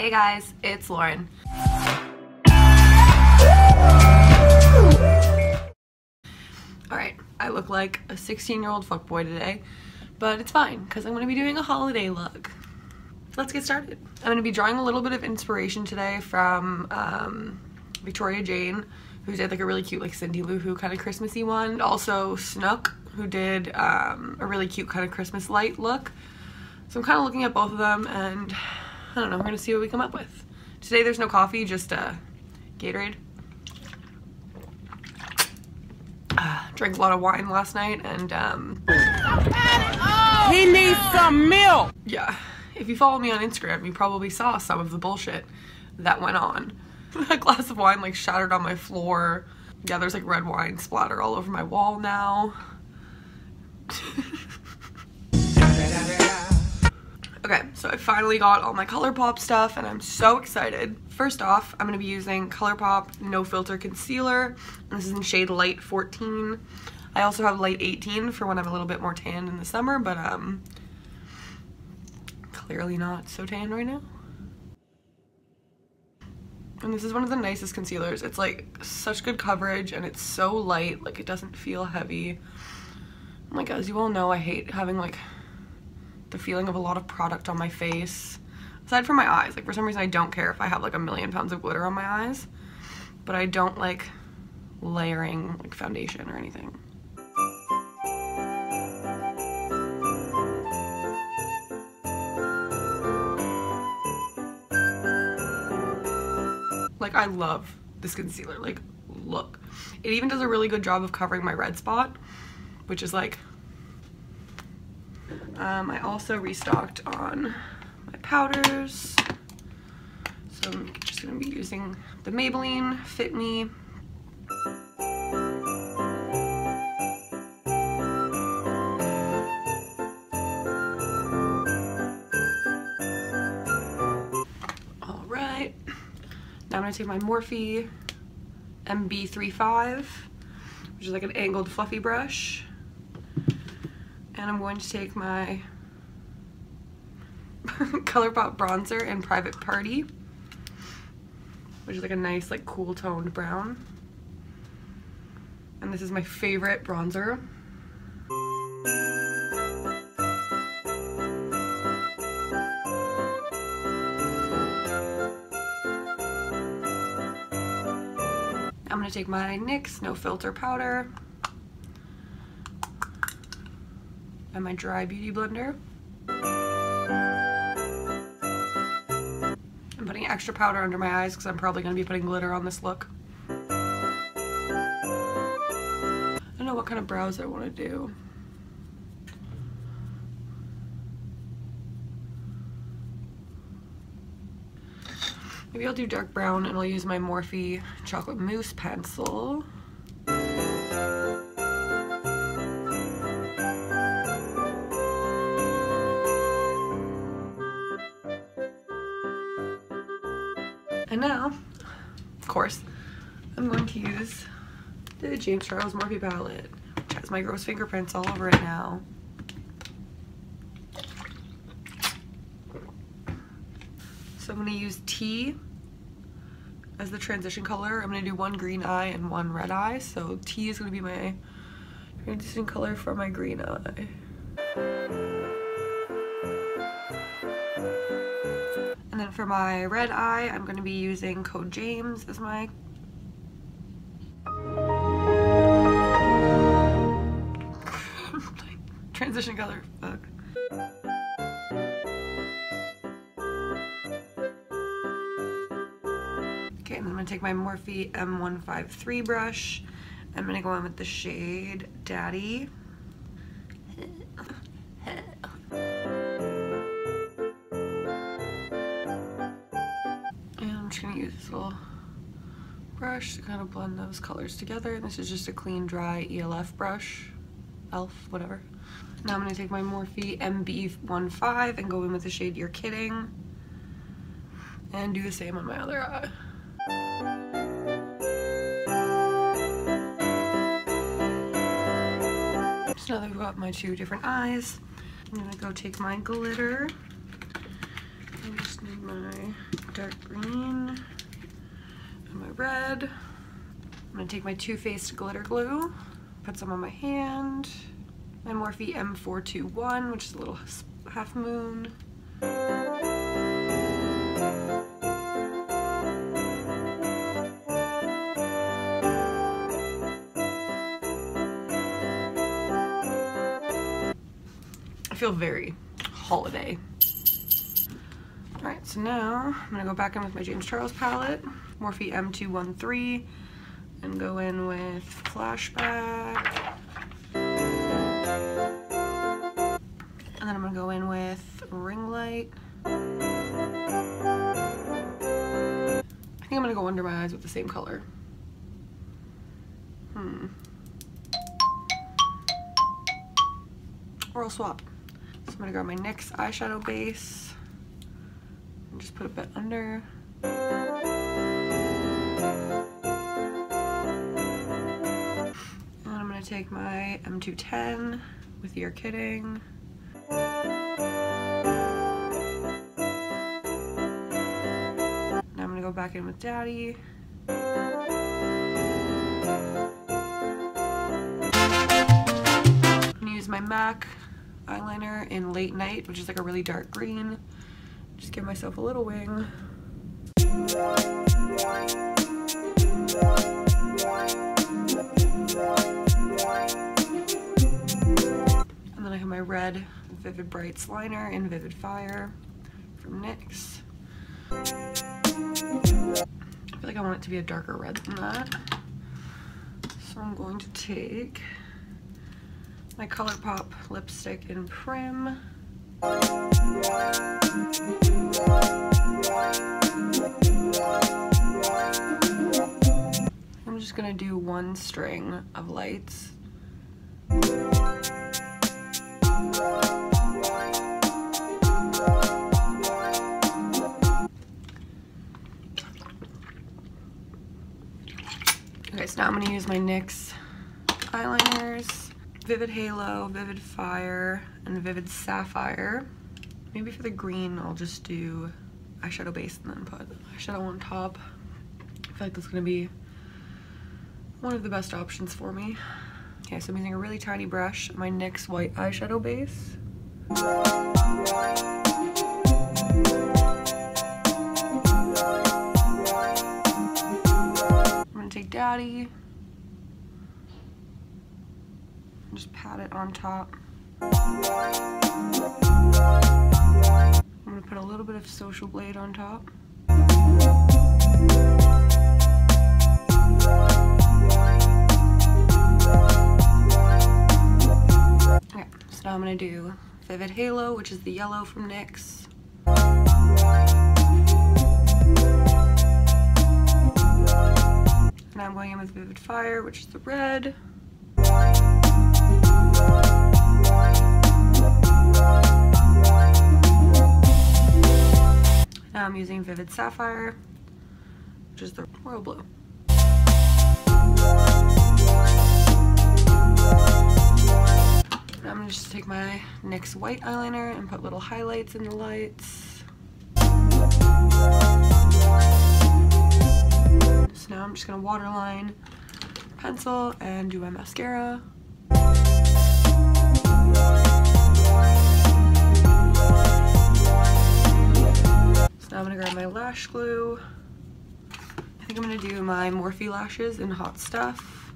Hey guys, it's Lauren. Alright, I look like a 16-year-old fuckboy today, but it's fine because I'm going to be doing a holiday look. Let's get started. I'm going to be drawing a little bit of inspiration today from Victoria Jane, who did like a really cute like Cindy Lou Who kind of Christmassy one. And also Snook, who did a really cute kind of Christmas light look. So I'm kind of looking at both of them and I don't know, we're going to see what we come up with. Today there's no coffee, just Gatorade. Drank a lot of wine last night and he needs some milk. Yeah, if you follow me on Instagram, you probably saw some of the bullshit that went on. A glass of wine like shattered on my floor. Yeah, there's like red wine splatter all over my wall now. Okay, so I finally got all my Colourpop stuff and I'm so excited. First off, I'm going to be using Colourpop No Filter Concealer. And this is in shade Light 14. I also have Light 18 for when I'm a little bit more tanned in the summer, but clearly not so tan right now. And this is one of the nicest concealers. It's like such good coverage and it's so light, like it doesn't feel heavy. Like as you all know, I hate having like the feeling of a lot of product on my face. Aside from my eyes, like for some reason I don't care if I have like 1,000,000 pounds of glitter on my eyes, but I don't like layering like foundation or anything. Like I love this concealer, like look. It even does a really good job of covering my red spot, which is like, I also restocked on my powders. So I'm just gonna be using the Maybelline Fit Me. All right. Now I'm going to take my Morphe MB35, which is like an angled fluffy brush. And I'm going to take my Colourpop bronzer in Private Party, which is like a nice like cool toned brown. And this is my favorite bronzer. I'm going to take my NYX No Filter powder and my dry beauty blender. I'm putting extra powder under my eyes because I'm probably going to be putting glitter on this look. I don't know what kind of brows I want to do. Maybe I'll do dark brown and I'll use my Morphe chocolate mousse pencil. And now, of course, I'm going to use the James Charles Morphe palette, which has my gross fingerprints all over it now. So I'm going to use T as the transition color. I'm going to do one green eye and one red eye. So T is going to be my transition color for my green eye. And then for my red eye, I'm going to be using Code James as my transition color. Fuck. Okay, and then I'm going to take my Morphe M153 brush. I'm going to go in with the shade Daddy. And I'm just going to use this little brush to kind of blend those colors together. And this is just a clean, dry ELF brush. ELF, whatever. Now I'm going to take my Morphe MB15 and go in with the shade You're Kidding. And do the same on my other eye. So now that I've got my two different eyes, I'm gonna go take my glitter. I just need my dark green and my red. I'm gonna take my Too Faced glitter glue, put some on my hand, my Morphe M421, which is a little half moon. I feel very holiday. Alright, so now I'm gonna go back in with my James Charles palette, Morphe M213, and go in with Flashback. And then I'm gonna go in with Ringlight. I think I'm gonna go under my eyes with the same color. Or I'll swap. So I'm gonna grab my NYX eyeshadow base and just put a bit under. And I'm gonna take my M210 with You're Kidding. Now I'm gonna go back in with Daddy. I'm gonna use my MAC eyeliner in Late Night, which is like a really dark green. Just give myself a little wing. And then I have my red Vivid Brights liner in Vivid Fire from NYX. I feel like I want it to be a darker red than that. So I'm going to take my Colourpop lipstick in Prim. I'm just gonna do one string of lights. Okay, so now I'm gonna use my NYX eyeliners, Vivid Halo, Vivid Fire, and Vivid Sapphire. Maybe for the green, I'll just do eyeshadow base and then put eyeshadow on top. I feel like that's gonna be one of the best options for me. Okay, so I'm using a really tiny brush, my NYX white eyeshadow base. I'm gonna take Daddy and just pat it on top. I'm gonna put a little bit of Social Blade on top. Okay, so now I'm gonna do Vivid Halo, which is the yellow from NYX. Now I'm going in with Vivid Fire, which is the red. Now I'm using Vivid Sapphire, which is the royal blue. Now I'm gonna just take my NYX white eyeliner and put little highlights in the lights. So now I'm just gonna waterline, pencil, and do my mascara. Now I'm gonna grab my lash glue. I think I'm gonna do my Morphe lashes in Hot Stuff.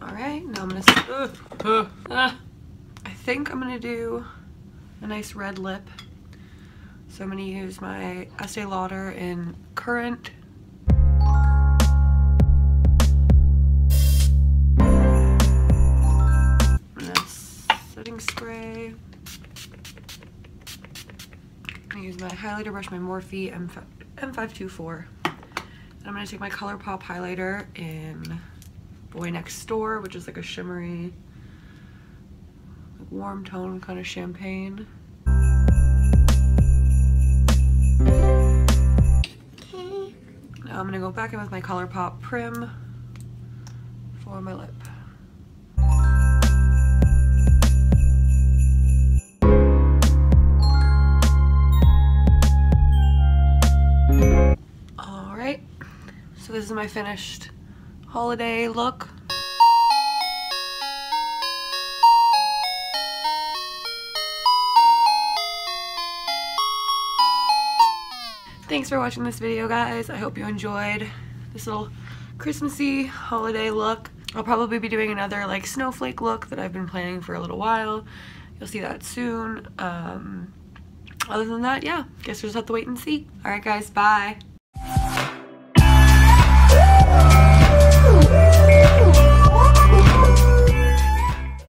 Alright, now I'm gonna, I think I'm gonna do a nice red lip. So I'm gonna use my Estee Lauder in Current. Spray. I'm gonna use my highlighter brush, my Morphe M524. And I'm gonna take my Colourpop highlighter in Boy Next Door, which is like a shimmery, like warm tone kind of champagne. Now I'm gonna go back in with my Colourpop Prim for my lip. Alright, so this is my finished holiday look. Thanks for watching this video, guys. I hope you enjoyed this little Christmassy holiday look. I'll probably be doing another like snowflake look that I've been planning for a little while. You'll see that soon. Other than that, yeah, guess we'll just have to wait and see. Alright guys, bye.